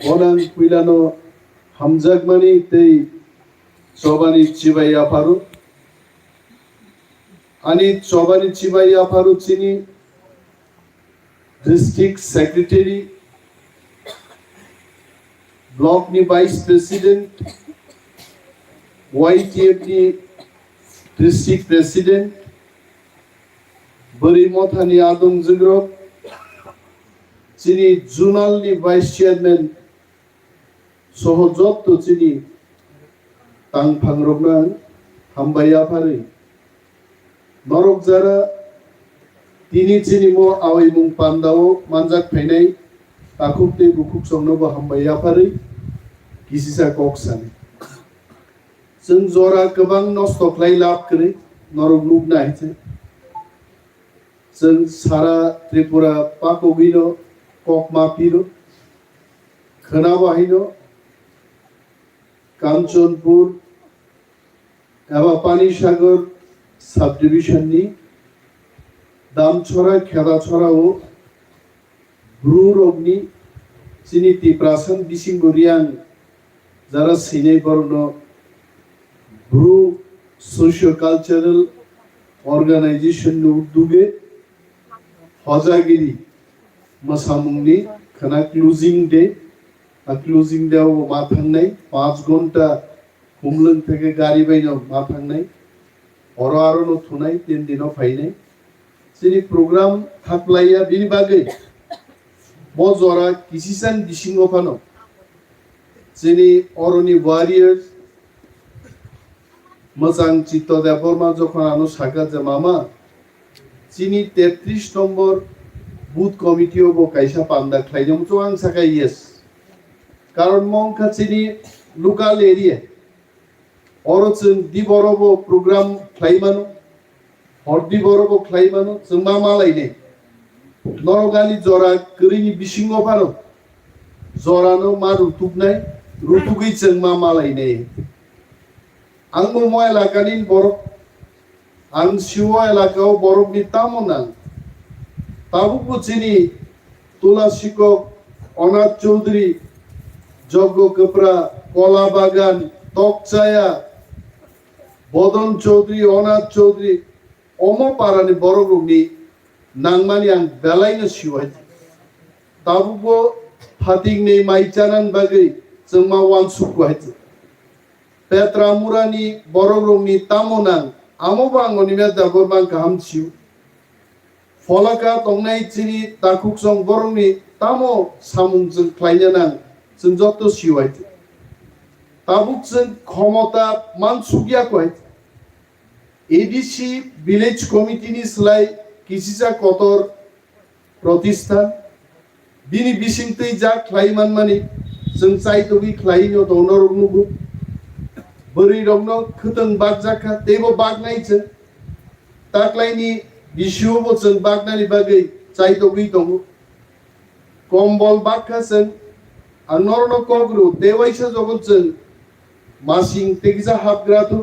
Onang kuilano hamjagmani tei chobani chibai aparu ani chobani chibai aparu chini district secretary block ni vice president YTF ni district president bari mothani adong jigro chini zonal ni vice chairman sohojot to chini tang phangrokna hambaya phari norok jara tini chini mo awai mung pandao manjak phainai takukte bukuk songno bo hambaya phari kisisa koksani जों जरा गोबां नस्त खालाय लाब करे नरक लुबना हिचे जों सारा त्रिपुरा पाकबिनो ककमापिनो खोनाबाहिनो कांचनपुर एबा पानीसागर सब डिविजननि दामछरा खेदाछराओ ब्रुरगनि जिनि तिप्रासन बिसिंगुरियान जरा सिनै बरनो Bru socio-cultural organization uduge hojagiri masamungni khana closing day o ma thangnai 5 ঘন্টা humlung theke gari baino ma thangnai oro aro no thunai 3 dino phainai sini program thaklaiya bini bagai mo jora kisisan disingo phano sini oroni warriors Mazang Chito Deborma যখন আনো শাখা জামামা চিনি 33 নম্বর booth কমিটিও বো কাইসা পান্ডা খাইজম চোয়াং সাকা yes কারণ মংখা চিনি local area অরচন দি বড়ব programme খাইমানো হরদি বড়ব খাইমানো जों मा मालायने नरगानि जरा गरिनि बिसिंग फारो जरानो मा रुतुकनाय रुतुगै जों मा मालायने Angmo mo elakanin borok ang siwa elakao borok ni tamonan tabu puchini tulasiko Onat Chaudhary Joggo Kapra Kola Bagan Tokchaya Bodon Chaudhary Onat Chaudhary omo parani borok ni nangmani ang belaina siwa tabu po phating nei maichanan bagai jengma wan sukwai Petra Murani Borogni Tamonan Amobangoni Meta Borban Kahamchiu Folaka Tongnai Chini Takuk Song Borogni Tamo Samung Klainanan Zinjoto Siwait Tabuk Zin Komota Mansugia Quite ADC Village Committee ni Slai Kisisa Kotor Protista Bini Bishingte Jak Klaiman Mani Zinsai Togi Klaino Donor Nugu Beri romno khuteng bagjaka tebo bagnai chen taklaini bishu bo chen bagnani bagai chaito gi tongu kombol bakha chen anorno kogru dewaisa jogon chen masing tegisa hapgrato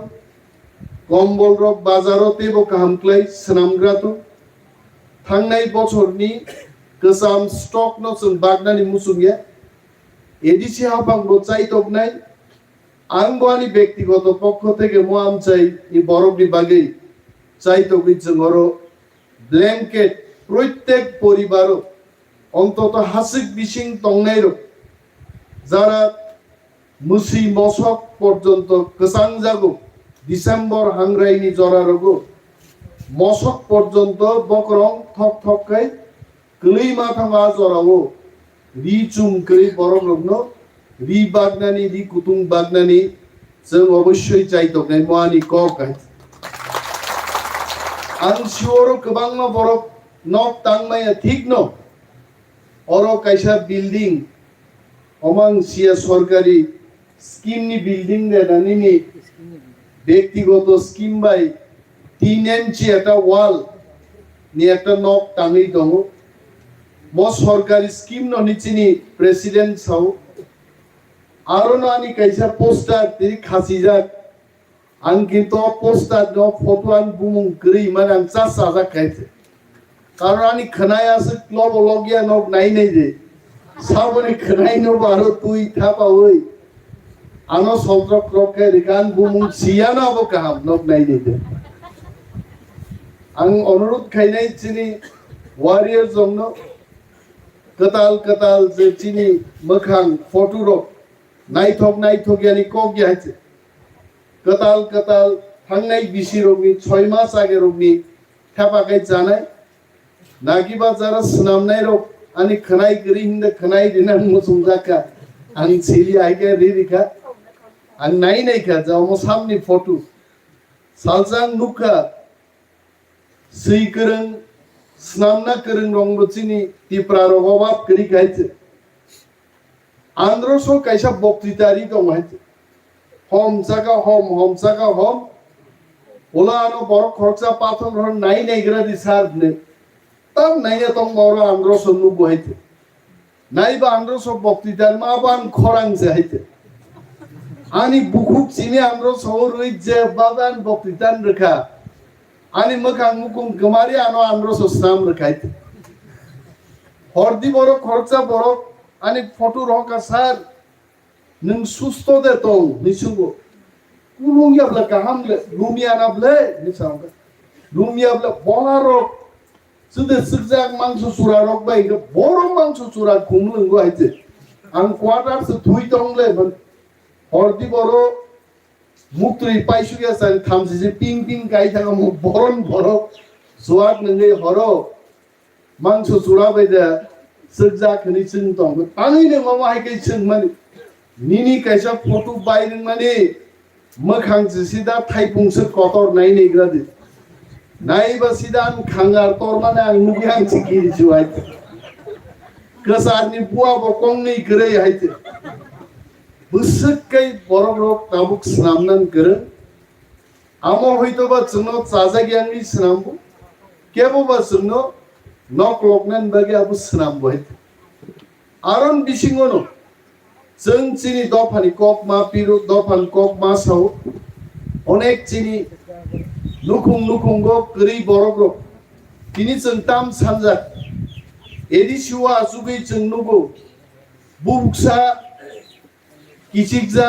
kombol rok bazaro tebo kahamklai snamgrato thangnai bochorni kesam stock no chen bagnani musungya edisi hapang bo chaitoknai আঙ্গওয়ানি ব্যক্তিগত পক্ষ থেকে মোয়াম চাই এই বরফনি বাগে চাইতো বিচঙ্গরো blanket প্রত্যেক পরিবার অন্তত হাসিক বিশিং তংনাইরো যারা মুসি মশক পর্যন্ত কসাং জাগো ডিসেম্বর হাংরাইনি জরারগো মশক পর্যন্ত বকরং থক থক খাই কলই মাথা মা জরাও রিচুম কই বরফলগ্ন রি বাগনানি রি কুতুং বাগনানি जों অবশ্যই চাইতকনাই মোয়ানি ককাই আং শিওর গোবাং বরফ নক তাংমায়া ঠিক ন অর কাইসা বিল্ডিং অমাং সিয়া সরকারি স্কিম নি বিল্ডিং দেনানি নি ব্যক্তিগত স্কিম বাই 3 ইঞ্চি একটা ওয়াল নি একটা নক টাঙাই দङ ম সরকারি স্কিম ন নিচিনি প্রেসিডেন্ট সাউ আরোনানি কাইসা পোস্টার তি খাসিজাক আং কিন্তু পোস্টার ন ফটো আন বুমুং গ্রি মানে আং চাসা যা খাইছে কারণ আনি খনায় আছে ক্লব লগিয়া নক নাই নাই যে Sabone keraino baro tui thapa oi. Ano sotrok krokke rikan bumung siana abo kaham nok nai dite. Ang onurut khainai chini warrior jongno katal je chini mokhang photo rok naithok yani kok yaite. Katal thangnai bisi rokni 6 mas age rokni thapakai janai nagiba jara snamnai rok ani khanai gri hinde khanai dinan musumjaka ang chili aige ririka ang nai kha jamo samni photo saljang nukha sei kereng snamna kereng rong chini tipra rogobab kri kaite androso kaisa boktitari dong haite hom jaga hom ola ano bor khorcha pathon ron nai gra disar ne tam nai tong bor androso nu bohaite nai ba androso boktitar ma ban khorang je haite ani bukhuk chini androso roi je baban boktitan rekha ani mokhang mukum gamari ano androso sam rekhaite hordi bor khorcha bor ani photo roka sar nung susto de tong nisungo kulung yabla kaham le lumia nable nisanga lumia bla bolaro sude sujak mangso sura rok bai ga boro mangso sura kumlung go haite ang quarter se thui tong le ban hordi boro muktri paisu ya san thamsi je ping gai thanga mo boro suat ngai horo mangso sura bai da sujak ni chung tong ani ne mama hai kai chung mani nini kaisa photo bairing mani mokhang sida thaipungse kotor nai gradi nai ba sidan khangar tor mane ang nugyang chiki juai kasar ni bua bo kong nei gre haite busuk kai borok tabuk snamnan gre amo hoito ba chungno chaja gyang ni snambu kebo ba chungno nok loknan bagi abu snambu haite aron bisingono जों चिनी दफानि कक मा पिरु दफान कक मा साउ अनेक चिनी लुखुं गो गरी बरगो तिनि जों ताम सानजा एदिसुवा जुगै जों नुगो बुबुक्सा किचिकजा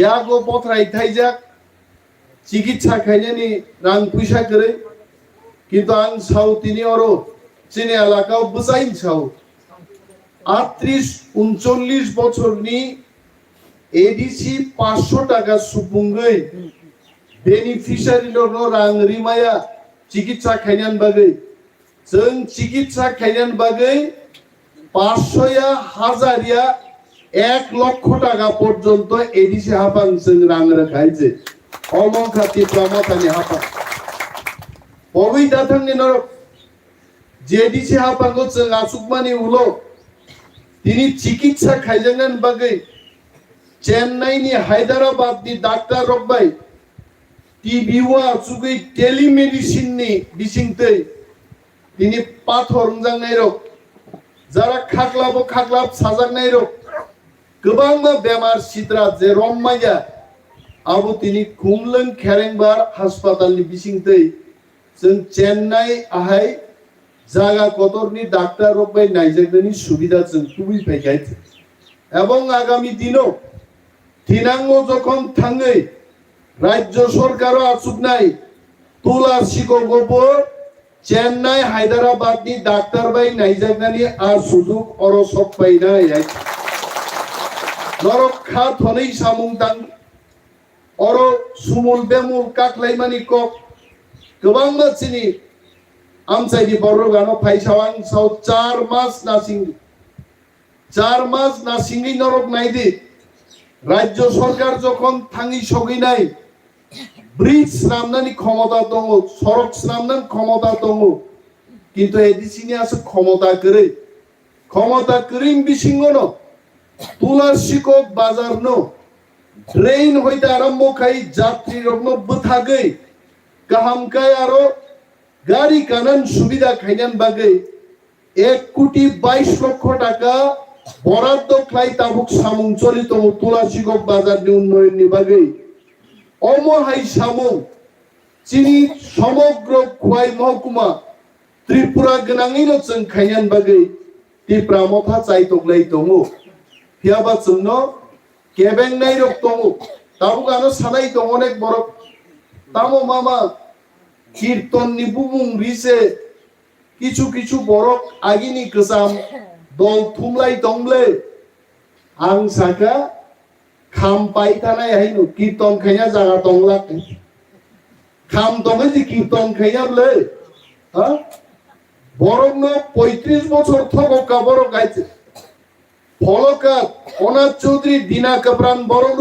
यागो पथराय थाइजा चिकित्सा खायनानि रां पैसा गरै किन्तु आं साउ तिनि अरो चिनी एलाकाव बुजाइन साउ 38-39 বছরনি এডিসি 500 টাকা সুপুঙ্গৈ বেনিফিশিয়ারি লনো রাং রিমায়া চিকিৎসা খাইনান বাগৈ जों চিকিৎসা খাইনান বাগৈ 500 या হাজারিয়া 1 লক্ষ টাকা পর্যন্ত এডিসি হাপাং जों রাং রাখাইছে অলংখাতি প্রমাতানি হাপা পবই দাথাংনি নরক জেডিসি হাপাঙ্গো जों আসুকমানি উলো তিনি চিকিৎসা খাইজাঙ্গান বাগৈ চেন্নাইনি হায়দ্রাবাদনি ডাক্তার রকবাই টিভিওয়া সুগৈ টেলিমেডিসিননি বিসিংতৈ তিনি পাথর জাंनाय রক যারা খাগলাব সাজাंनाय রক गोबां बेमार सिद्रा जे रममाया आबो তিনি कुमलुं खेरेंबार हासपातालनि बिसिंतै जों चेन्नाई आहाय जागा कतरनी डाक्टर रकबाय नायजागनि सुबिदा जों खुबই পাইखाইছে এবং আগামী দিনও তিনাঙ্গো যখন থাঙ্গৈ রাজ্য সরকারও আচুক নাই তুলা শিকগবো চেন্নাই হায়দ্রাবাদনি ডাক্তার বাই নাইজাগনি আর সুযোগ অরসক পাইনাই নরক খা থনেই সামুং তাং অর সুমুল বেমুল কাকলাইমানি কক गोबां मानसिनि आमसाइदि बरगानो फाइसावां साव 4 मास नासिंगि नरक नायदि राज्य सरकार যখন থাঙ্গি সগিনাই ব্রিজ নামনানি ক্ষমতা দङ সড়ক নামনান ক্ষমতা দङ কিন্তু এদিসিনি আছে ক্ষমতা করিম বিসিংগনো তুলাসিকক বাজারনো ট্রেন হইতে আরম্ভ খাই যাত্রী রগ্ন বথাগৈ গাহামকাই আরো গাড়ি কানান সুবিধা খাইনান বাগৈ 1 কোটি 22 লক্ষ টাকা বরাদ্দ খাই তাবুক সামুং চলিত তুলাসিকক বাজারনি উন্নয়ননি বাগৈ অমহাই সামুং চিনি সমগ্র খোয়াই মহকুমা ত্রিপুরা গনাङैनो जों खायनान बागै ती प्रामथा चाय तोगलाई दङो हियाबा जोंनो केबेंनाय रक दङो ताबु गानो सानाय दङ अनेक बरक तामो मामा कीर्तननि बुमुं रिसे किछु किछु बरक आगिनि गोजाम दल थुमलाय दंले आं साका खाम पाइ थानाय हायनु कीर्तन खैया जागा दंला खाम दङै जि कीर्तन खैयाबले हा बरकनो 35 বছর थगका बरक गाइছে फलका अनाथ चौधरी दिना कबरान बरक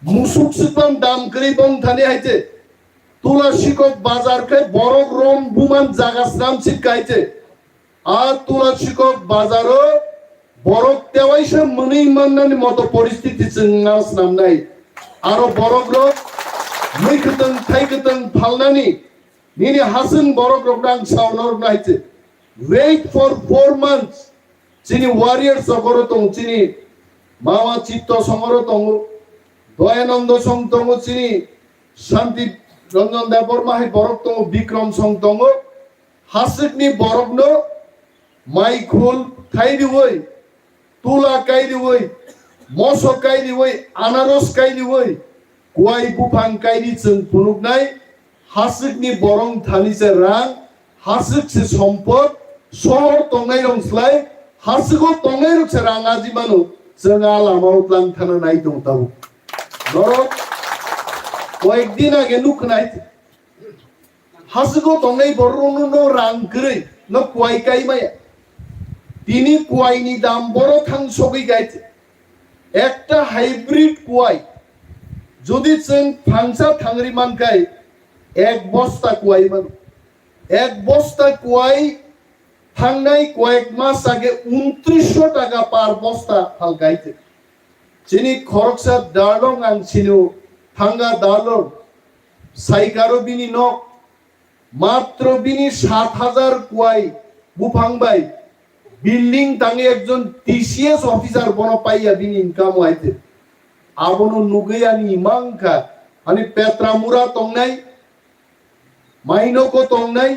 मुसुक सुपन दाम करी बं थाने हाइছে तुला शिকক बाजार के बरक रोम बुमान जागा नाम सिट गाइছে আর तुला शिকক बाजारो बरक तेवाइसे मनै माननानि मतो परिस्थिति जोंनास नामनाय आरो बरक रो मैखतन थाइखतन फालनानि निनि हासन बरक रोगदां सावनर नायছে wait for 4 months Chini warriors सगरो दं चिनि मामा चित्त संगरो दं दयानंद सं दं चिनि शांति रंजन देवर माहि बरक दं विक्रम सं दं हासकनि बरकनो माइखुल थाइदिवै तुला काइदिवै मसो काइदिवै आनारस काइदिवै गय बुफां काइदि जों फुनुगनाय हासकनि बरं थानिसे रां हासकसे सम्पद सहर तंनाय रंस्लाय हासको तंनाय रंसे रां आजिमानु जोंहा लामाव लांथाना नाय दं ताबु बरक कयेकदिन आगे नुखनाय हासको तंनाय बरनो नो रां गरै न कुवाय काइमाया তিনি কুয়াইনি দাম বড় থাং সবই গাইছে একটা হাইব্রিড কুয়াই যদি जों ফাংসা থাংরি মানকাই এক বস্তা কুয়াই মান এক বস্তা কুয়াই থাংনাই কয়েক মাস আগে 2900 টাকা পার বস্তা ফাল গাইছে যিনি খরকসা দালং আং ছিনো থাঙ্গা দালং সাইকারো বিনি নক মাত্র বিনি 7000 কুয়াই বুফাংবাই बिल्डिंग तांगे एकजन टीसीएस ऑफिसर बनो पाइया बिनि इनकाम आइते आबनो नुगैयानि इमांखा अनि पेट्रामुरा तंनाय माइनोको तंनाय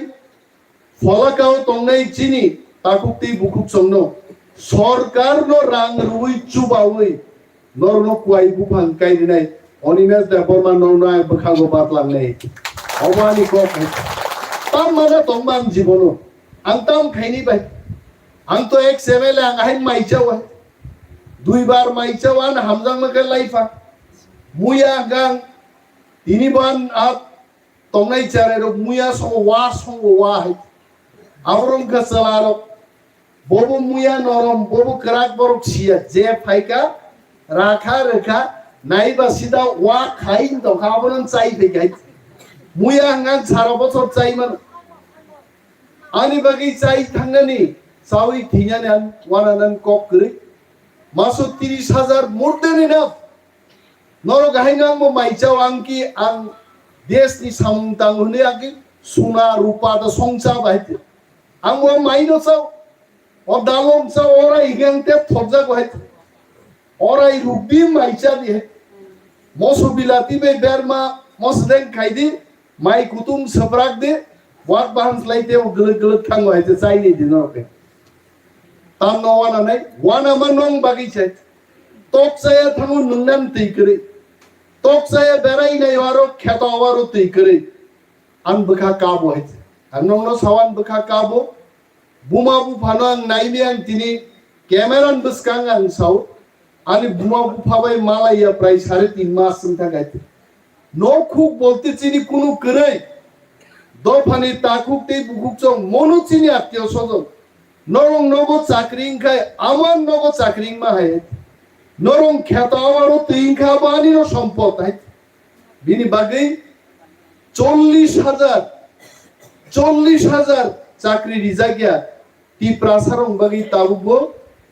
फलाकाओ तंनाय चिनि ताकुक्ति बुकुक संनो सरकारनो रां रुइ चुबावै नरनो कुवाइ बुफां काइदिनाय अनिमेश देबरमा नरनाय बखागो बातलांनाय अमानि को ताम माना तंबां जीवनो आं ताम खाइनि बाय आं तो एक सेवेले आं हाय माइचाव दुई बार माइचाव आन हमजां मके लाइफा मुया गां तिनि बान आप तंनाय चारे रो मुया संग वा हाय आवरम का सलारो बोबो मुया नरम बोबो कराक बरक सिया जे फाइका राखा रेखा नाइबा सिदा वा खाइन तो खाबरन चाइ फैगाय मुया गां सारा बছর चाइमान आनि बागै चाइ थांनानि सावी थिኛনে आं वानानान कक गरै मासो 30000 मोर देन इनाफ नरो गाहायना आं माइचाव आंकि आं देशनि सामतां हुने आंकि सोना रुपा द संसा बायते आं वा माइनो चाव ओ दालम चाव ओरा इगेंते थबजा गहायते ओरा रुबि माइचा दि मसो बिलाती बे बेरमा मसदें खाइदि माइ कुतुम सब्राक दे वाक बाहन लाइते ओ गलत गलत थांगो हायते चाइनि दिनोके ताम नवाना नाय वाना मनों बागिचे तोकसाया थांगो नुनान तैकरै तोकसाया बेराय नाय वारो खेता वारो तैकरै आं बखा काबो हायते आं नंनो सावान बखा काबो बुमा बुफानो आं नायनि आं तिनि केमेरान बसकां आं साव आनि बुमा बुफाबाय मालाया प्राय 3.5 मास संथा गायते नो खुक बोलते चिनि कुनु करै दफानि ताकुक ते बुकुक जों मनो चिनि आत्यो सजो नरं नगो चाकरिं खाय आमान नगो चाकरिं मा हाय नरं खेतावारो तिंखा बानिनो सम्पद हाय बिनि बागै 40000 चाकरि रिजागिया ती प्रासारं बागै ताबुबो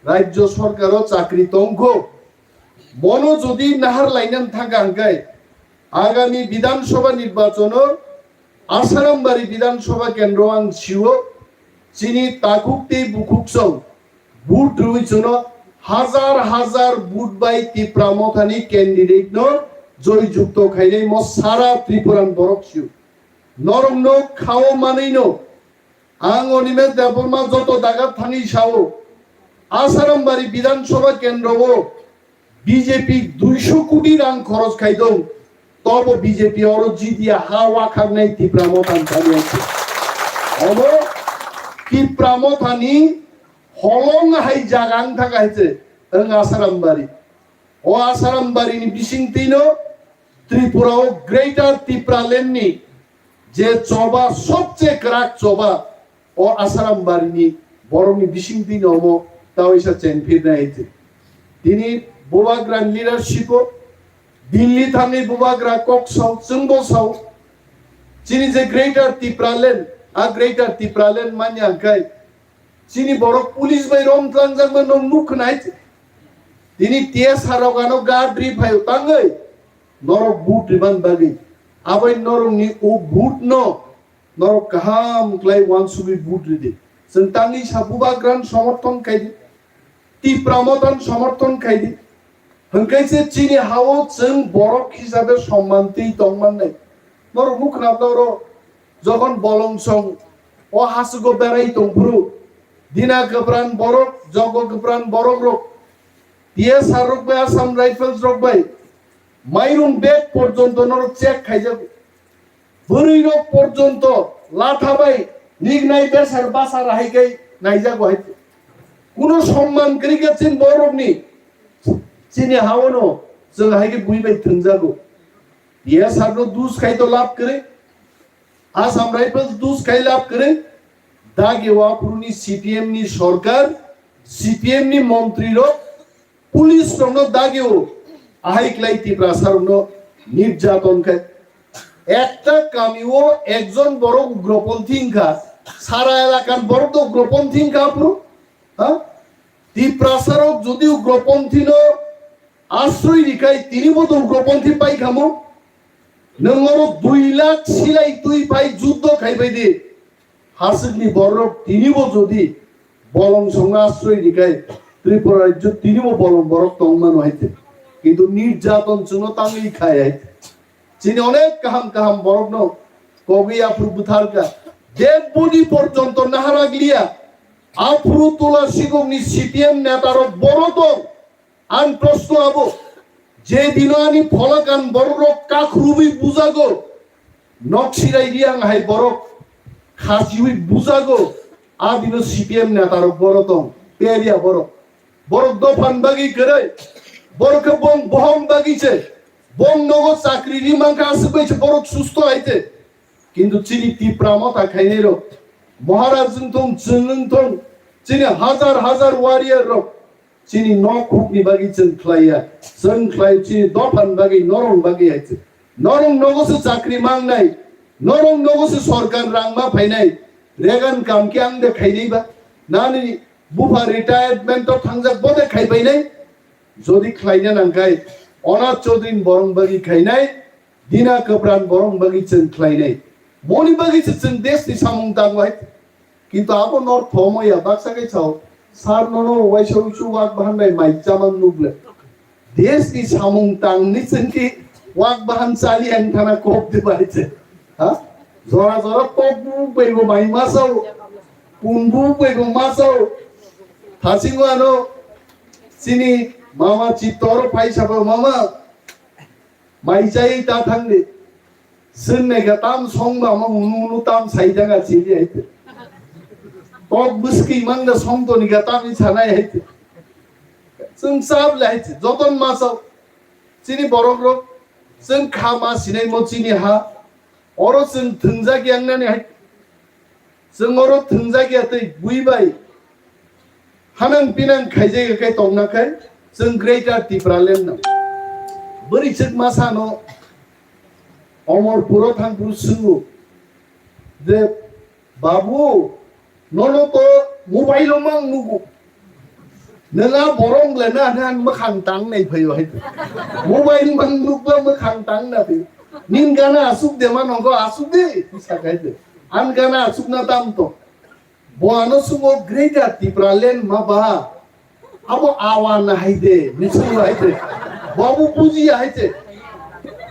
राज्य सरकारो चाकरि तंखो मनो जदि नाहार लाइनान थांगांगाय आगामी विधानसभा निर्वाचन आसारामबारि विधानसभा केन्द्र आं सिओ चिनि ताकुक्ति बुकुकसं बुट रुइचनो हाजार हाजार बुट बाय ती प्रामथानि कैंडिडेट नो जय जुक्त खाइनै म सारा त्रिपुरान बरक सिउ नरम नो खाओ मानैनो आं अनिमेष देवबर्मा जत दागा थांगी साओ आसारामबारी विधानसभा केंद्रआव बीजेपी 200 कोटी रां खरच खायदों तब बीजेपी और जिदिया हावा खारनाय तिप्रामथान थानियाছে अबो तिप्रामथानी हलं हाय जागां थाखायছে ओं आसारामबारी ओ आसारामबारीनि बिसिंतिनो त्रिपुराव ग्रेटर त्रिपुरालेण्डनि जे चबा सबसे क्राक चबा ओ आसारामबारीनि बरंनि बिसिंतिनो मो तावैसा चेनफिरनायছে তিনি बुबाग्रान लिडारशिप दिल्ली थांनि बुबाग्रा कक्सआव जोंबसाव चिनि जे ग्रेटर त्रिपुरालेण्ड आ ग्रेटर त्रिपुरालेण्ड मानियाखाय चिनि बर पुलिस बाय रमत्रांजांबो नं नुखनाय दिनि तेस हारागानो गाद्रि फाय तांगै नरक बुट रिबान बागै आबै नरंनि ओ बुट न नरक काहाम क्लाय वानसुबि बुट रिदि जों तांनि साबुबाग्रान समर्थन खायदि त्रिपुरामथान समर्थन खायदि हंखायसे चिनि हाओ जों बरक हिसाबै सम्मानति दंमाननाय नरक मुखनाबदारो जगन बलंसं ओ हासुगो बेराय दंफ्रु दिना गब्रान बरक जग गब्रान बरक रक टीएस रक बाय आसाम राइफल्स रक बाय माइरुं बेग पर्यन्त नरक चेक खायजाबो बोरै रक पर्यन्त लाथाबाय निगनाय बेसार बासार हायगै नायजागो हाय कुनो सम्मान करिगासिन बरकनि चिनि हावनो जों हायगे बुइबाय थंजागो टीएस नो दुस खायतो लाभ करे आसाम राइफल्स दुस खाय लाभ करे दागेवापुरनि सीपीएम नि सरकार सीपीएम नि मंत्री रो पुलिस नो दागेओ आहाइक्लाई तिप्रासारनो निर्যাতন खाय একটা কামিও একজন বড় উগ্রপন্থী ইনকা সারা এলাকার বড় তো উগ্রপন্থী ইনকা পুরো হ্যাঁ তিপ্রাসারক যদি উগ্রপন্থী ন আশ্রয় রিকাই তিনি মতো উগ্রপন্থী পাই খামো নঙ্গর 2 লাখ সিলাই তুই পাই যুদ্ধ খাইবাই দি হাসিকনি বড় তিনিও যদি বলং সংগ আশ্রয় রিকাই ত্রিপুরা রাজ্য তিনিও বলং বড় তংমান হইতে কিন্তু নির্যাতন জন্য তাঙ্গি খায় চিনি অনেক কাহাম কাহাম বড় ন কগিয়া ফুরবুথারকা ডেড বডি পর্যন্ত নাহারাগলিয়া আফরু তোলা শিগমনি সিপিএম নেতার বড় তো আন প্রশ্ন আবো যে দিন আনি ফলকান বড় কাখরুবি বুঝাগো নকশিরাই রিয়াং হাই বড় খাসিউই বুঝাগো আ দিন সিপিএম নেতার বড় তো পেরিয়া বড় বড় দফান বাগি করে বড়কে বং বহম বাগিছে বং নগো চাকরি রিমাঙ্কা আসবেছে বড় সুস্থ হইতে কিন্তু চিনি তিপ্রামতা খাইনেরো মহারাজ जों चिनि हाजार हाजार वारियर रक चिनि न खुकनि बागि जों ख्लाया जों ख्लाय चिनि दफान बागि नरं बागि आइছে नरं नगोसो चाकरि मांगनाय नरं नगोसो सरकार रांमा फायनाय रेगान कामके आं देखायनैबा नानि बुफा रिटायारमेन्ट थांजाक बदे खायबायनाय जदि ख्लायना नांगाय अनाथ चौधरी बरं बागि खायनाय दिना कप्रान बरं बागि जों ख्लायनाय मनि बागि जों देशनि सामुं दांबाय কিন্তু আবো নর থময়া বাক্সাকে চাও সার ননো ওয়াইসো ইসু ওয়াক বাহানবাই মাইজামান নুবলে দেশনি সামুং তাংনি চিনকি ওয়াক বাহান চালি আনথানা কোপ দিবাইছে হ্যাঁ জরা জরা পবু পেগো মাই মাসাও পুনবু পেগো মাসাও হাসিংও আনো চিনি মামা চিত্তর পাইসাবো মামা মাইজাই তা থাংনি সিননেগা তাম সংবা মা উনু তাম সাইজাগা চিলি আইতে पग बुस्की मंगदा समतो निगा तामी छानाय हाइते जों साब लाइते जतन मासाव चिनि बरक रक जों खामा सिनाय म चिनि हा अरो जों थंजा ग्यांनानै हाइ जों अरो थंजा ग्यातै बुइबाय हानां पिनां खायजे खाय तंनाखाय जों ग्रेटर त्रिपुरालेण्ड ना बोरै जों मासानो अमरपुर थांपुर सुंगु जे बाबु नोनो तो मोबाइल मां नुगु नोंहा बरं लेना आं मोखां तां नाय फैयो हाय मोबाइल मां नुगबा मोखां तां ना फै निन गाना आसुक देमा नंगो आसुक दे साकायदे आन गाना आसुक ना ताम तो बोआनो सुमो ग्रेटर त्रिपुरालेण्ड माबा अब आवान हायदे मिसु हायदे बाबू बुझि हायदे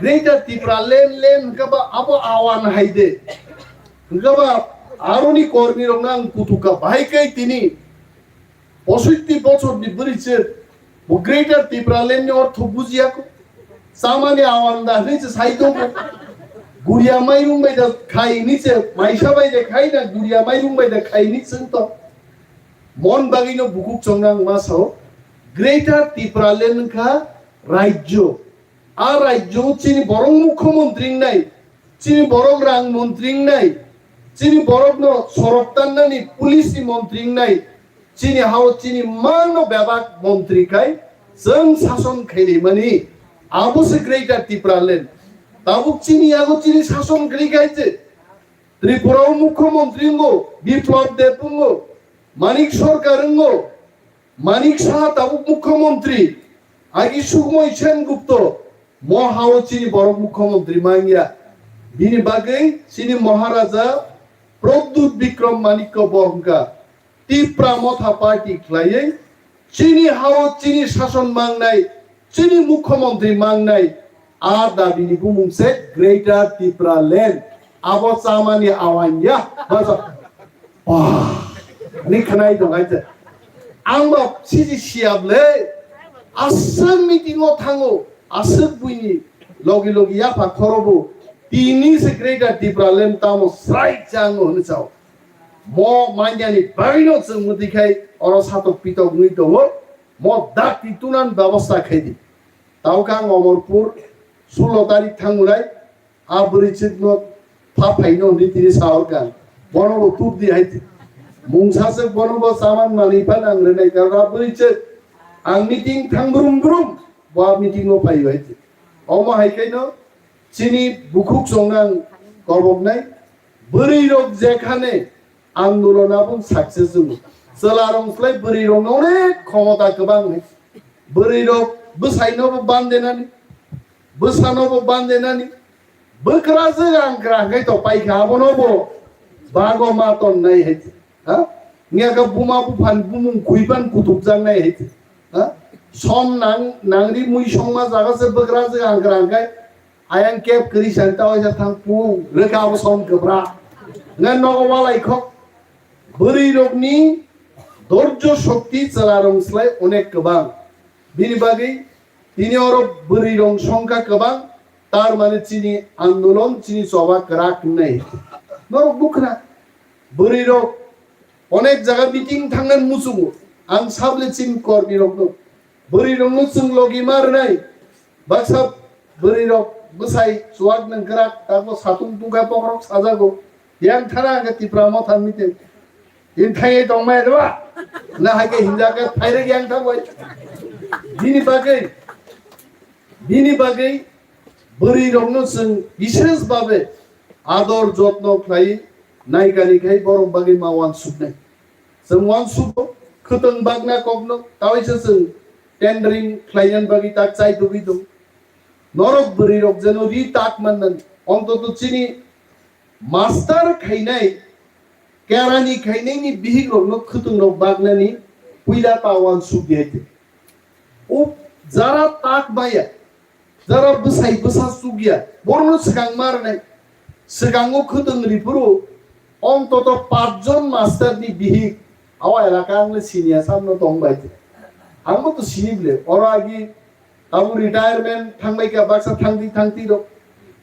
ग्रेटर त्रिपुरालेण्ड लेन गबा अब आवान हायदे गबा আরনি কর্মী রং কুতুকা ভাইকাই তিনি 65 বছরনি বরিছে গ্রেটার ত্রিপুরাল্যান্ডনি অর্থ বুঝিয়াকো সামানে আওয়ান্দা নিচে সাইদং গুড়িয়া মাইরুং বাইদা খাই নিচে মাইসা বাইদা খাই না গুড়িয়া মাইরুং বাইদা খাই নিচে তো মন বাগিনো বুকুক চংনাং মাসাও গ্রেটার ত্রিপুরাল্যান্ড খা রাজ্য আর রাজ্য চিনি বরং মুখ্যমন্ত্রী নাই চিনি বরং রাং মন্ত্রী নাই চিনি বরং সরকারনি পুলিশ মন্ত্রী নাই চিনি হাও চিনি মান বিভাগ মন্ত্রী খাই जों শাসন খাইলি মানি আবুসে গ্রেটার ত্রিপুরাল্যান্ড তাবুক চিনি আগো চিনি শাসন খাইলি খাইছে ত্রিপুরাও মুখ্যমন্ত্রী বিপ্লব দেব মানিক সরকার মানিক সাহা তাবুক মুখ্যমন্ত্রী আগে সুকময় সেনগুপ্ত মহাও চিনি বড় মুখ্যমন্ত্রী মাঙ্গিয়া বিনি বাগে চিনি মহারাজা প্রদ্যুৎ বিক্রম মানিক্য বর্মকা টিপ্রা মথা পার্টি খ্লাইয়ে চিনি হাও চিনি শাসন মাংনাই চিনি মুখ্যমন্ত্রী মাংনাই আর দাবিনি বুমুংসে গ্রেটার ত্রিপুরাল্যান্ড আবো চামানি আওয়াইয়া বাজা ni khanai dong ai angba siji siable asem meeting o thango asem buini logi logi ya pa khorobo tini se greater Tripuraland tamo srai chango hne chao mo manjani baino chung mudikhai oro satok pitok nui dongo mo dak titunan ব্যবস্থা খাইদি তাওকাং অমরপুর 16 তারিখ থাঙ্গুলাই আবরিচিত ন ফাফাইনো নীতিনি সাহরকাং বড় তুপ দি Haiti মুংসাসে বনব সামান মানিফান আংরেনাই কারণ আবরিচে আং meeting থাংব্রুম ব্রুম বা meeting ও phi Haiti অম হাইকাইনো চিনি বুকুক সংগাং করবনাই বরি রোগ যেখানে আন্দোলন আবুং সাকসেস জমু সলারংস্লাই বরি রং অনেক ক্ষমতা গোবাং বরি রোগ বসাইনবো বানদেনানি বসানবো বানদেনানি বকরাজে আংগ্রাঙ্গাই তো পাইখা বনবো বাগো মাতন নাই হেতি হা নিয়াকা বুমা বুফান বুমুং কুইবান কুতুব জাংনাই হেতি হা সম নাংরি মুই সংমা জাগাসে বকরাজে আংগ্রাঙ্গাই আয়াং কেপ করি সান্তা ওইসা থাং পু রেখাবো সম গবরা না নগওয়ালাই খক বরি রোগনি ধৈর্য শক্তি চালারংস্লাই অনেক গোবাং বিনি বাগै তিনি আরো বরি রং সংখ্যা গোবাং তার মানে চিনি আন্দোলন চিনি সভা রাখ নাই নরক বুকরা বরি রোগ অনেক জায়গা মিটিং থাঙ্গান মুসুমু আং সাবলে চিন করবি রোগ বরি রং সুং লগি মার নাই বাকসা বরি রোগ বসাই সুয়াগ নং গরাক তারপর সাতুং তুঙ্গা পকরক সাজাগো ইয়াং থানা আগে ত্রিপুরা মথান মিতে ইন থাই দংমাই দেবা না হাকে হিনজাকে ফাইরে ইয়াং থাকবাই বিনি বাগै বরি রং সুং বিশেষ ভাবে আদর যত্ন খাই নাইকানি খাই বরং বাগै মাওয়ান সুবনাই जों वान सुब खतन बागना कगनो तावैसो जों टेंडरिं खालायनान बागै ताक चाइ दुबि दं नरक बरि रक जेनो रि ताक माननान अन्तत चिनि मास्टार खाइनाय केरानि खाइनायनि बिहि रकनो खतन रक बागनानि पुइला तावान सुब दिहायते ओ जारा ताक बाया जारा बसाइ बसा सुगिया बरनो सिगां मारनाय सिगाङो खतन रिफोरो অন্তত 5 জন মাস্টারনি বিহি আওয়া এলাকা আংলে সিনিয়া সামনে দংবাইতে আমগো তো সিনিবলে অর আগি তাবু রিটায়ারমেন্ট থাংবাইকা বাক্সা থাংতি দ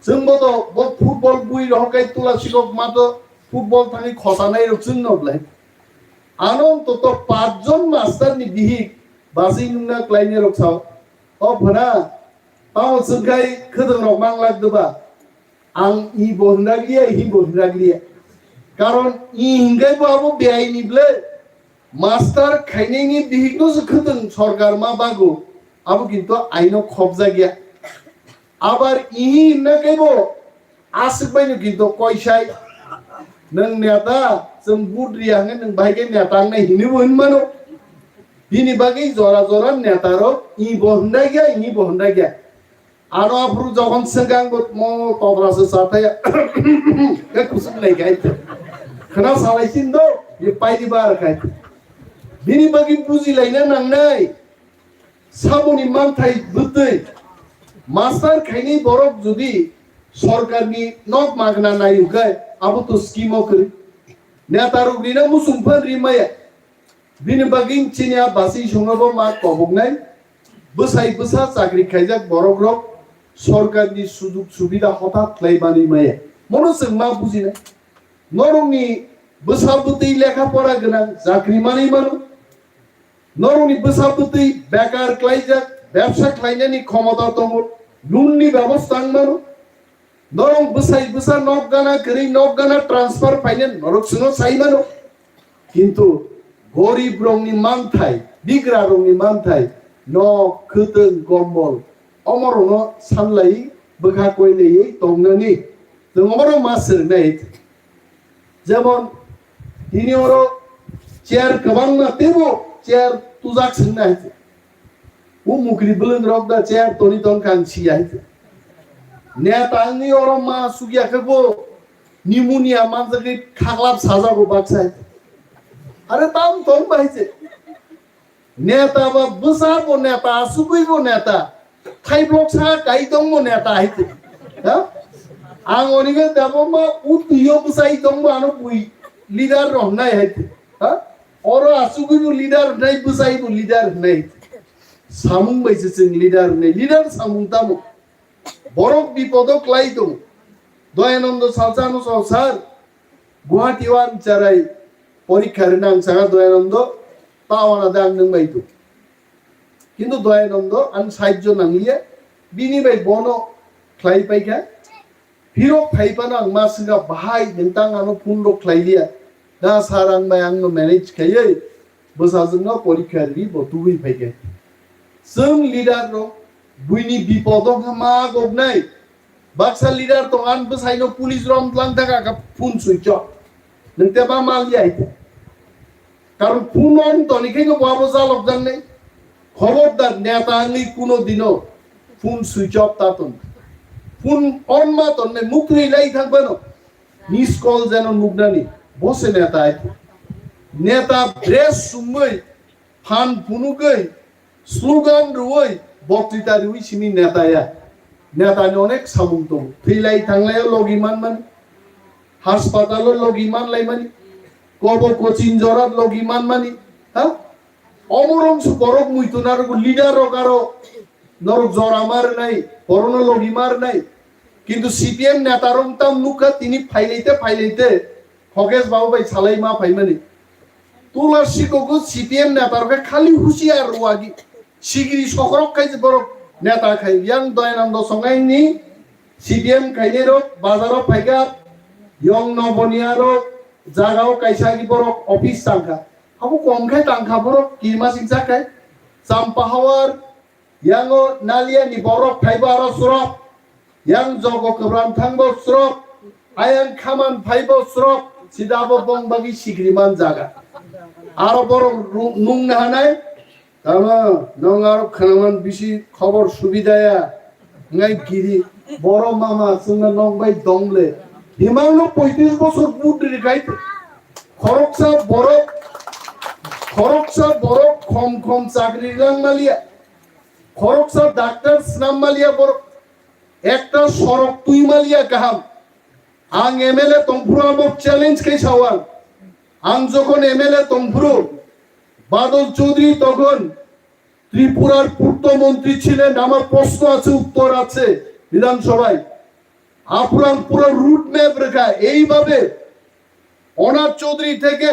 जोंबो द ब फुटबल बुइ रहकाय तुला सिকক मातो फुटबल थांनि खसानाय रखसुन नबलाय आनंत तो 5 জন মাস্টারনি বিহি বাসি नुना क्लाइने रखसाव अ भना ताव सगाय खदं रक मांगलादबा आं इ बहनागलिया हि बहनागलिया কারণ ইংগাই বাবু বেআইনি বলে মাস্টার খাইনাইনি বিহিকনো জখতন সরকার মা বাগো আবু কিন্তু আইনো খবজা গিয়া আবার ইহি না কইবো আসবাইনো কিন্তু কয়সাই নং নেতা जों बुद्रिया नों भाइगे नेता नै हिनिबो हिनमानो बिनि बागै जरा जरा नेतारो इ बहन्दा गया आरो आफरु जखन सगांगो म तबरासो साथाया के कुसुम नै गाइते खना सालायसिन दो ये पाइदि बार खाय बिनि बागै बुजिलायना नांनाय साबुनि मानथाय बुदै मास्टार खाइनि बरक जुदि सरकारनि नक मागना नायुगाय आबो तो स्किमो करि नेता रुगरीना मुसुमफान रिमाया बिनि बागिं चिनिया बासी संगबो मा कबगनाय बोसाय बोसा चाकरि खायजाक बरग्रब सरकारनि सुजुग सुबिदा हठात लायबानि माया मनो जों मा बुजिनाय नरंनि बोसाबुतै लेखा फरा गोनां चाकरि मानि मानो नरंनि बोसाबुतै बेकार क्लाइजाक ব্যবসা ক্লাইনাनि ক্ষমতা दङ लुननि ব্যবস্থা मानो नरं बोसाय बोसा नगगाना गरी नगगाना ट्रान्सफार फाइनेन नरक सुनो साइमानो किन्तु गरीब रंनि मानथाय बिग्रा रंनि मानथाय न खोतों गम्बल अमरनो सानलाय बोखा कइलेयै दंनानि जों अमरो मासरनाय जेमन दिनि अरो चेयार गोबां ना तेबो चेयार तुजाक सोंनाय मुख्रि बुलुं रक दा चेयार तनि तन कांसिया नेतांनि अरो मा सुगियाखबो निमोनिया मानजगै खागलाब साजाबो बाक्साय अरे ताम तम बायसे नेता बा बसाबो नेता सुगैबो नेता थाइब्लक सा गायदंबो नेता हायते हा आं अनिगे दाबो उतियो बसाय दंबो आनो बुइ लिडार रहनाय हायते हा अरो आसुगैबो लिडार नाय बसायबो लिडार नाय सामुं बायसे जों लिडार सामुं तामो बरक बिपदक लाई दं दयानन्द सालसानु सार गुवाहाटी वान चाराय परीक्षार नां सागा दयानन्द तावाना दां नों बायदो किन्तु दयानन्द आं साहाय्य नांलिया बिनि बाय बनो क्लाइ पाइका फिरो फाइपाना आं मासुगा बाहाय नोंतां आनो फुंदो क्लाइलिया दा सार आं बाय आंनो मैनेज खायै बोसाजोंनो परीक्षारि बतुबै फाइका जों लिडार दं बुइनि बिपदक मा गबनाय बाक्सा लिडार दं आन बोसायनो पुलिस रम लां थाका फुन सुइच नोंते बा मालिया आइते कारण फुन अन तनिखैनो बाबो जालक जाननै खबरदार नेता आंनि कुनो दिनो फुन सुइच अफ तातन फुन अन मा तन्नै मुख्रै लाई थाकबानो मिस कल जेनो नुगनानि बसे नेता आइते नेता ब्रेस सुमै फान फुनुगै स्लोगान रुवै बक्तृता रुवै सिनि नेताया नेतानि अनेक सामुं दं थैलाय थांलाय लगिमान मानि हासपाताल लगिमान लायमानि कब कोचिं जरात लगिमान मानि हा अमरं सुबरक मुइतुनार लिडार रकारो नरक जरा मारनाय बरनो लगिमारनाय किन्तु सीपीएम नेतारं ताम नुका तिनि फाइलैते खगेश बाबु बाय सालाय मा फाइमानि तुलासिको सीपीएम नेतारके खाली हुसियार रुवागी सिगिरि सकरक खाय बरक नेता खाय यां दयानन्द संगाइनि सीपीएम खायने रो बाजाराव फाइगा यं नबनियारो जागाव कायसागि बरक ऑफिस तांका हाबो कमखाय तांका बरक किमा सिंसा खाय चाम्पाहावर यांगो नालियानि बरक fibre सुरक yang jogo kebran thangbo srok ayang khaman phaibo srok sidabo bong bagi sigriman jaga aro boro nung na hanai tama nong aro khanaman bisi khobor subidaya ngai giri boro mama sunga nong bai dongle himangno 35 বছর বুট রিকাই খরকসা বড় খম চাকরি lung Malia খরকসা doctor নাম মালিয়া বড় একটা সরক তুই মালিয়া কাহাম আং MLA তংফুরু আমক challenge কে সাওয়াল আং যখন এমএলএ তংফুরু বাদল চৌধুরী তখন ত্রিপুরার পূর্তমন্ত্রী ছিলেন আমার প্রশ্ন আছে উত্তর আছে বিধানসভায় আপুরান পুরো রুট ম্যাপ রেখা এইভাবে অনাথ চৌধুরী থেকে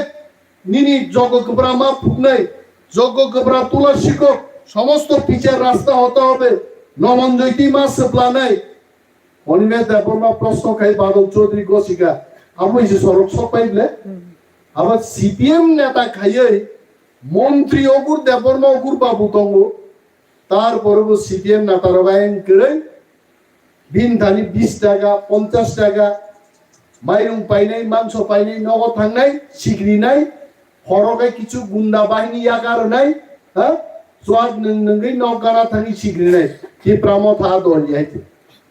নিনি জগকবরামা ফুকনাই জগকবরা তুলা শিকক সমস্ত পিচের রাস্তা হতে হবে নমনজয়তি মাস প্লানাই অনিমে দেবরমা প্রশ্ন খাই বাদল চৌধুরী গোসিকা আমি যে সরক সপাইলে আবার সিপিএম নেতা খাইয়ে মন্ত্রী অগুর দেবরমা অগুর বাবু দঙ্গ তারপরে সিপিএম নেতার বাইন করে দিন ধানি 20 টাকা 50 টাকা মাইরং পাইনাই মাংস পাইনাই নগদ থাংনাই সিগরিনাই হরগাই কিছু গুন্ডা বাহিনী ইয়াগার নাই হ্যাঁ সোয়াদ নঙ্গই নগানা থাকি সিগরিনাই তে প্রামথা দল যাইতে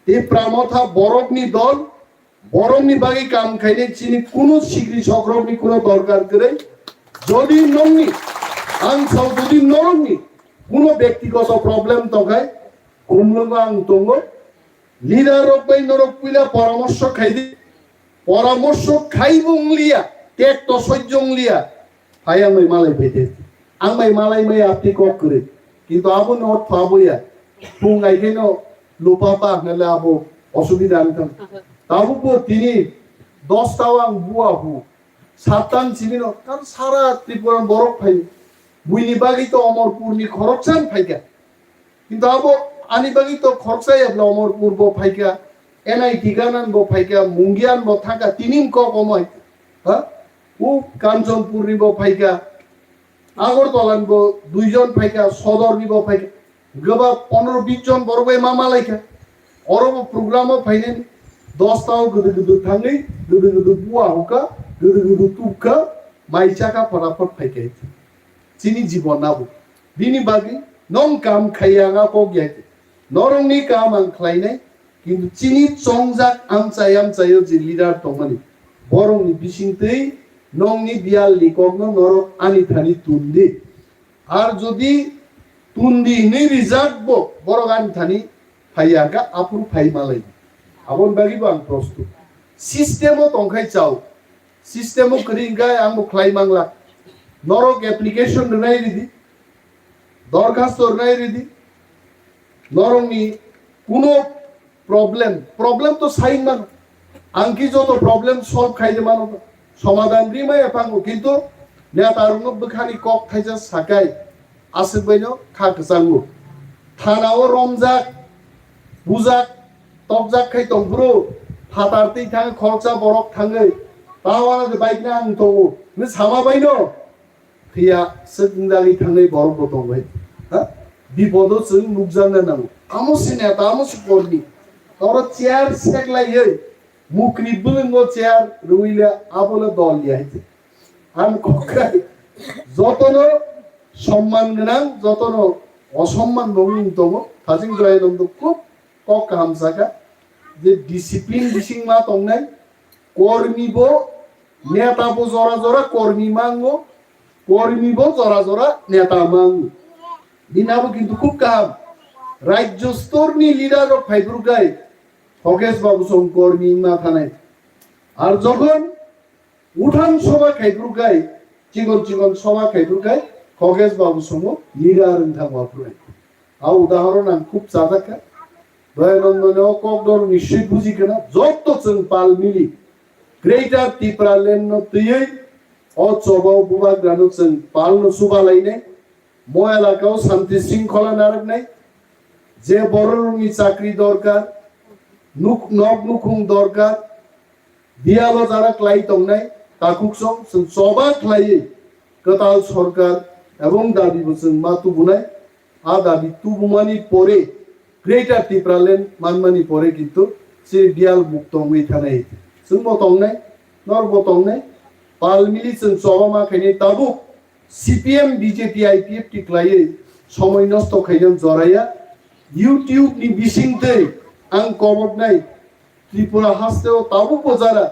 তে প্রামথা বরকনি দল বরকনি বাকি কাম খাইনে চিনি কোন সিগরি সকরকনি কোন দরকার করে যদি নংনি আং সাউ যদি নরংনি কোন ব্যক্তিগত প্রবলেম তখায় কুমলঙ্গ আং তঙ্গ লিডার বাই নরক পিলা পরামর্শ খাইদি পরামর্শ খাইবংলিয়া tek to sojong liya paya mai malai bete ang mai malai mai apti kok kure কিন্তু abo not pabo ya pungai keno lupa pa nala abo অসুবিধা আনতাম তাবুকো তিনি 10 টাওয়াং বুয়াহু সাতান চিনিনো কারণ সারা ত্রিপুরান বরফ ফাই বুইনি বাগি তো অমরপুরনি খরকসান ফাইকা কিন্তু আবো আনি বাগি তো খরকসাই এবলা অমরপুর বো ফাইকা এনআই ঠিকানান বো ফাইকা মুঙ্গিয়ান বো থাকা তিনিন ক কময় হ্যাঁ ও কাঞ্চনপুর নিব ফাইকা আগরতলান বো দুইজন ফাইকা সদর নিব ফাইকা গবা 15-20 জন বড়বাই মামা লাইকা অরব প্রোগ্রামও ফাইনেন 10 টাও গুদু গুদু থাঙ্গি গুদু গুদু বুয়া হুকা গুদু গুদু তুকা মাইচাকা ফরাফট ফাইকাই চিনি জীবন নাবো বিনি বাগি নং কাম খাইয়াঙা পগিয়াকে নরংনি কাম আং খ্লাইনাই কিন্তু চিনি চংজাক আমচাইও যে লিডার তংমানি বরংনি বিসিংতেই নংনি বিয়াল লিকগ্ন নরক আনি থানি তুন্দি আর যদি তুন্দি নি রিজার্ভ বড় আনি থানি ফাইয়াকা আপুন ফাই মালাই আবন বাগি বাং প্রস্তুত সিস্টেমও তংখাই চাও সিস্টেমও করিঙ্গাই আং খ্লাই মাংলা নরক অ্যাপ্লিকেশন নাই রিদি দরখাস্ত নাই রিদি নরংনি কোনো প্রবলেম তো সাইন মান আংকি যত প্রবলেম সলভ খাইতে মানো সমাধান রিমাই এপাঙ্গো কিন্তু নেতারুঙ্গ বখানি কক খাইজা সাকাই আসে বাইনো খাক জাঙ্গো থানাও রমজাক বুজাক তকজাক খাই তংব্রো ফাতারতেই থাঙে খরচা বরক থাঙে তাওয়ানা বাইক না আং তো নে সামা বাইনো ফিয়া সেদিনদালি থাঙে বরক দংবাই হ্যাঁ বিপদও जों নুকজানো নামো আমসি নেতা আমসি কর্মী তোর চেয়ার সেকলাই মুকরি বুলঙ্গো চেয়ার রুইলা আবলে দল লিয়াইছে আম কক্কাই যতন সম্মান গনাং যতন অসম্মান নমিন তম থাজিং জয়নন্দ খুব কক হামসাকা যে ডিসিপ্লিন বিসিং মা তংনাই কর্মীবো নেতাবো জরা জরা কর্মী মাঙ্গো কর্মীবো জরা জরা নেতা মাঙ্গো দিনাবো কিন্তু খুব কাম রাজ্য স্তরনি লিডার অফ ফাইব্রুকাই হকেশ বাবু কর্মী মা থানায় আর যখন উঠান সভা খাইব্রুকাই চিগন সভা খাইব্রুকাই হকেশ বাবু সম লিডার থাকবাপ্রয় আর উদাহরণ আং খুব চাদাকা দয়ানন্দনে ককদর নিশ্চয় বুঝি কেনা যত जों পাল মিলি গ্রেটার ত্রিপুরা লেন তুই অ চবাও বুবা গ্রানো जों পাল ন সুবালাইনে মো এলাকাও শান্তি শৃঙ্খলা নারক নাই যে বড়রুমি চাকরি দরকার নক নুকুং দরকার দিয়ালো যারা ক্লাই তংনাই তাকুক সং সবা ক্লাই কতাল সরকার এবং দাবি বসং মা তুবুনাই আ দাবি তুবুমানি পরে গ্রেটার ত্রিপুরালেন মানমানি পরে কিন্তু সে দিয়াল মুক্ত হই থানাই जों বতংনাই নর বতংনাই পালমিলি जों সবা মা খাইনি তাবু সিপিএম বিজেপি আইপিএফ টি ক্লাই সময় নষ্ট খাইজন জরাইয়া ইউটিউব নি বিসিংতে আং কমত নাই ত্রিপুরা হাসতেও তাবু যারা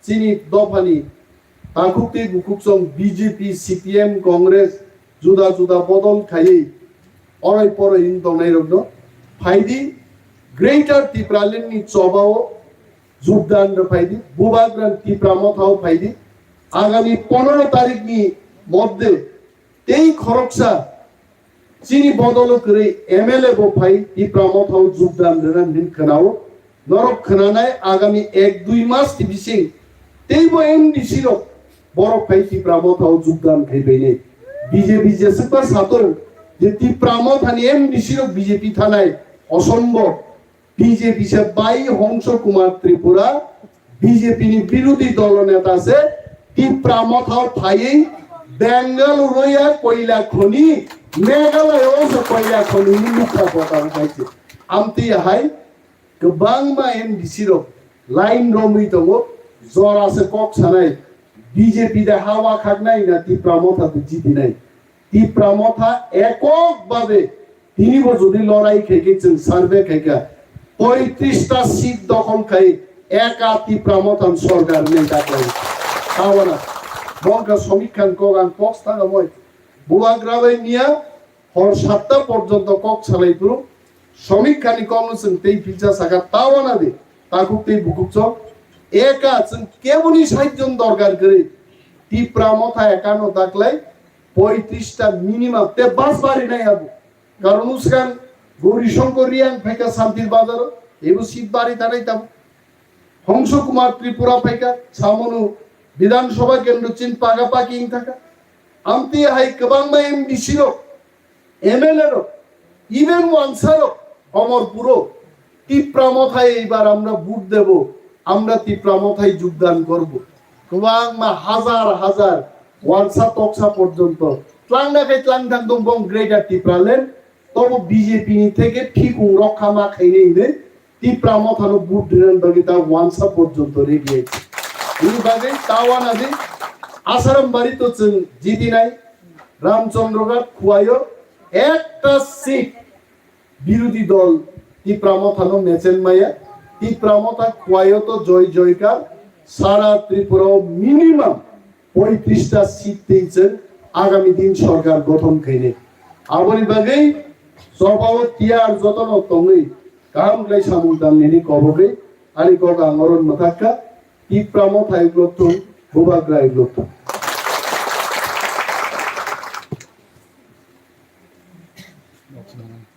চিনি দফানি তাকুকতে বুকুকসং বিজেপি সিপিএম কংগ্রেস জুদা জুদা বদল খাই অরাই পরে ইন দংনাই রগ্ন ফাইদি গ্রেটার ত্রিপুরালেন নি চবাও যোগদান ফাইদি বুবাগ্রান ত্রিপুরা মথাও ফাইদি আগামী 15 তারিখ নি মধ্যে এই খরকসা চিনি বদল করে এমএলএ বো ফাই ত্রিপুরা মথাও যোগদান দেন দিন খানাও নরক খানানায় আগামী 1-2 মাস বিসিং তেইবো এমডিসি র বড় ফাই ত্রিপুরা মথাও যোগদান খাইবেনে বিজেপি যেসবা সাতর যে ত্রিপুরা মথানি এমডিসি র বিজেপি থানায় অসম্ভব BJP say by Hansa Kumar Tripura BJP নি বিরোধী দল নেতা আছে ত্রিপুরা মথাও ফাই বেঙ্গালুরুয়া কয়লা খনি মেঘালয় ওসে কয়লা খনি মুখা কথা উঠাইছে আমতি হাই गोबां मा एमडिसि रो लाइन रमै दङ जरासे कक सानाय বিজেপি দে হাওয়া খাগনাই না ত্রিপুরা মথা তো জিতি নাই ত্রিপুরা মথা এককভাবে তিনি যদি লড়াই খেকে जों সার্ভে খেকা 35টা সিট দখল খাই একা ত্রিপুরা মথান সরকার নেই তাকে হাওয়ানা বঙ্কা সমীক্ষান কগান পক্স থাকা মই বুয়াগ্রামে নিয়া হর 7টা পর্যন্ত কক চালাইতো সমীক্ষানি কমনসন তেই ফিচা সাকা তাওয়ানা দে তাকুকতেই বুকুকছ একা जों কেবলই 60 জন দরকার করে টিপ্রা মথা একানো থাকলে 35টা মিনিমাম তে বাস বাড়ি নাই আবু কারণ উসকান গৌরী শঙ্কর রিয়াং ফেকা শান্তির বাজার এবু শীত বাড়ি তারাই তাবো হংস কুমার ত্রিপুরা ফেকা সামনু বিধানসভা কেন্দ্র চিন পাগা পাকিং থাকা আমতি হাই কবাং মা এমডিসি রো এমএলএ রো ইভেন ওয়ানসার রো অমরপুরো টিপ্রা মথায় এইবার আমরা ভোট দেব আমরা টিপ্রা মথায় যোগদান করব কবাং মা হাজার হাজার ওয়ানসা তকসা পর্যন্ত ত্লাংনাকে ত্লাংথাং দংবং গ্রেটার টিপ্রালেন তব বিজেপি থেকে ঠিক রক্ষা মা খাইনে ইনে টিপ্রা মথানো ভোট দিলেন বাকি তা ওয়ানসা পর্যন্ত রেডি আছে এই বাগে তাওয়ান আছে আসারাম বাড়ি তো জিতি নাই রামচন্দ্রঘাট খুয়াইও একটা সিট বিরোধী দল টিপ্রা মথানো মেচেন মাইয়া টিপ্রা মথা খুয়াইও তো জয় জয়কার সারা ত্রিপুরা মিনিমাম 35টা সিট পেয়েছেন আগামী দিন সরকার গঠন খাইনে আবরি বাগেই সভাপতি টিয়ার যতন তঙ্গই কাম লাই সামুদান নিনি কবগে আনি কক আঙ্গরন মাথাকা টিপ্রা মথা এগুলো তো ভূভাগ্রা এগুলো